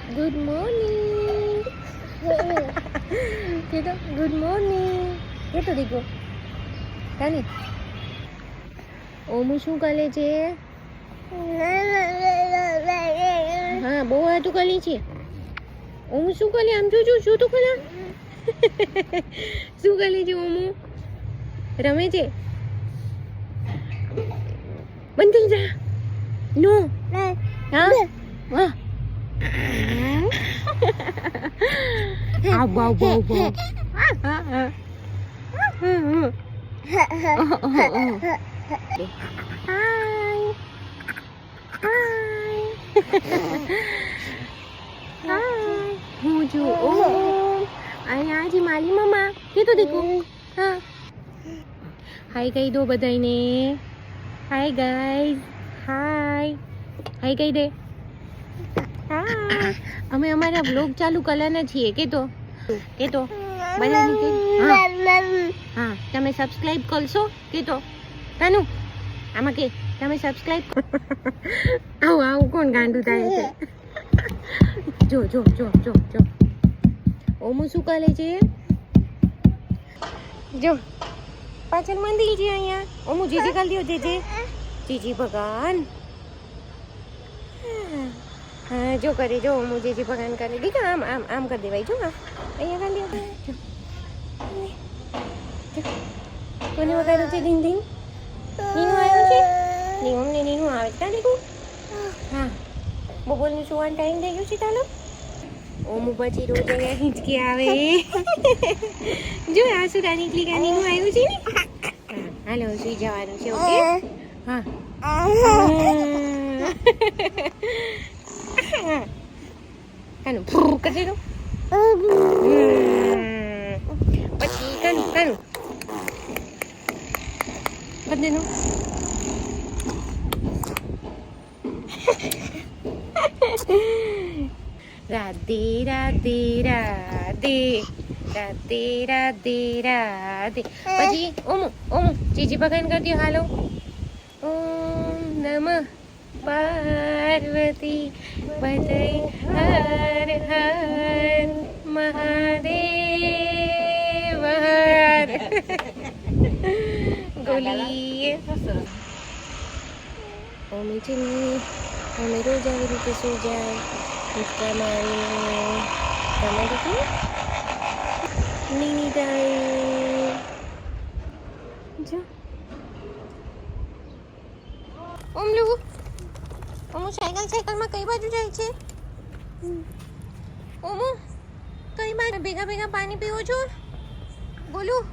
good morning કીધો good morning એ તો દીકરો કાની ઓમુ શું કરે છે હા બહુ વાતું કરી છે ઓમુ શું કરે આમ જોજો શું તો કરે શું કરે છે ઓમુ રમે છે બંધ થઈ જા નો હા વાહ આવ આવ આવ હાય હું છું અહીંયા આજે મારી મમ્મા કીધું દીકુ હા હાય કહી દો બધાને હાય ગાઈઝ હાય હાય કહી દે હા અમે અમારા બ્લોગ ચાલુ કરવાના છીએ કે તો બધાને કે હા તમે સબસ્ક્રાઇબ કરશો કે તો તાનું આમાં કે તમે સબસ્ક્રાઇબ આવું કોણ ગાંડું થાય છે જો જો જો જો જો ઓમુ શું કરે છે જો પાછળ મંદિર છે અહીંયા ઓમુ જીજી કાલ દો જીજી ભગવાન હા જો કરે જો ઓમુ જીજી ભગવાન કરે દીકા આમ આમ આમ કરી દેવાય જો અહીંયા કાલ દો કોને વગાડ્યું છે ધીન ધીન નીનું આવ્યું છે નીનું આવે છે દીકું હા બપોરનું સુવાનો ટાઈમ થઈ ગયો છે ચાલો ઓમુ પછી રોજ અહીંયા હિંચકી આવે જો આ સુરા નીકળી ગયા નીનું આવ્યું છે ને હાલો સુઈ જવાનું છે ઓકે હા કાનું કરી દો પછી કાનું કરી દેનું રાધે રાધે રાધે રાધે રાધે રાધે પછી ઓમુ જીજી ભગવાન કરી દો હાલો ઓમ નમઃ પાર્વતી પતય હર હર મહાદેવ હર ગોલી ઓમી છે ને અમે રોજ આવી રીતે સુઈ જાય હિંચકા મારી તમે દીકરી નીની થાય જો ઓમુ સાયકલમાં કઈ બાજુ જાય છે ઓમુ કઈ બાજુ ભેગા પાણી પીવો છો બોલું